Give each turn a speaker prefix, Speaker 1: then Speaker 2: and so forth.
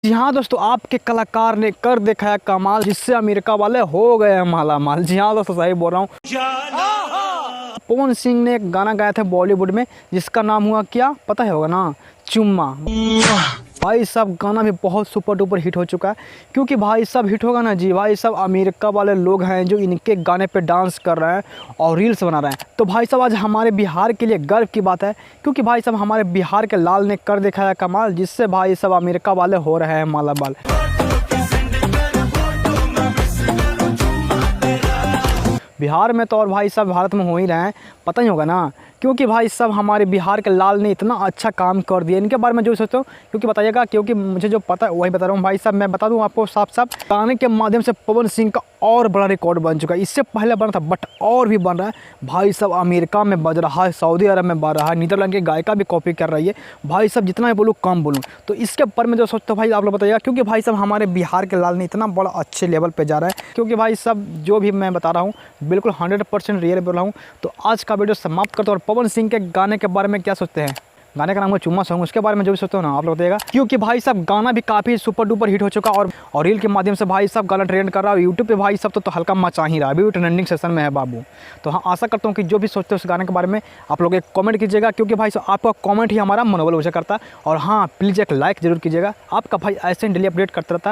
Speaker 1: जी हाँ दोस्तों, आपके कलाकार ने कर दिखाया कमाल, जिससे अमेरिका वाले हो गए हैं माला माल। जी हाँ दोस्तों, सही बोल रहा हूँ। पवन सिंह ने एक गाना गाया था बॉलीवुड में, जिसका नाम हुआ क्या पता है होगा ना, चुम्मा। भाई साहब गाना भी बहुत सुपर डुपर हिट हो चुका है, क्योंकि भाई साहब हिट होगा ना जी, भाई साहब अमेरिका वाले लोग हैं जो इनके गाने पे डांस कर रहे हैं और रील्स बना रहे हैं। तो भाई साहब आज हमारे बिहार के लिए गर्व की बात है, क्योंकि भाई साहब हमारे बिहार के लाल ने कर दिखाया कमाल, जिससे भाई साहब अमेरिका वाले हो रहे हैं माला माल। बिहार में तो और भाई साहब भारत में हो ही रहे हैं, पता ही होगा ना, क्योंकि भाई साहब हमारे बिहार के लाल ने इतना अच्छा काम कर दिया। इनके बारे में जो सोचता हूँ, क्योंकि बताइएगा, क्योंकि मुझे जो पता है वही बता रहा हूँ। भाई साहब मैं बता दूँ आपको साफ साफ, गाने के माध्यम से पवन सिंह का और बड़ा रिकॉर्ड बन चुका है। इससे पहले बना था बट और भी बन रहा है। भाई साहब अमेरिका में बज रहा है, सऊदी अरब में बज रहा है, नीदरलैंड की गायिका भी कॉपी कर रही है। भाई साहब जितना मैं बोलूँ कम बोलूँ, तो इसके बारे में जो सोचते हो भाई आप लोग बताइएगा, क्योंकि भाई साहब हमारे बिहार के लाल ने इतना बड़ा अच्छे लेवल पर जा रहा है। क्योंकि भाई साहब जो भी मैं बता रहा हूँ बिल्कुल 100% रियल बोल रहा हूँ। तो आज का वीडियो समाप्त करते हैं, और पवन सिंह के गाने के बारे में क्या सोचते हैं, गाने का नाम है चुम्मा सॉन्ग, उसके बारे में जो भी सोचते हो ना आप लोग बताइएगा। क्योंकि भाई साहब गाना भी काफ़ी सुपर डुपर हिट हो चुका, और रील के माध्यम से भाई साहब गाना ट्रेंड कर रहा है यूट्यूब पे। भाई साहब तो हल्का मचा ही रहा है, अभी भी ट्रेंडिंग सेशन में है बाबू। तो हाँ, आशा करता हूँ कि जो भी सोचते हो उस गाने के बारे में आप लोग एक कमेंट कीजिएगा, क्योंकि भाई साहब आपका कमेंट ही हमारा मनोबल ऊँचा करता है। और हाँ, प्लीज़ एक लाइक जरूर कीजिएगा, आपका भाई ऐसे डेली अपडेट करता रहता है।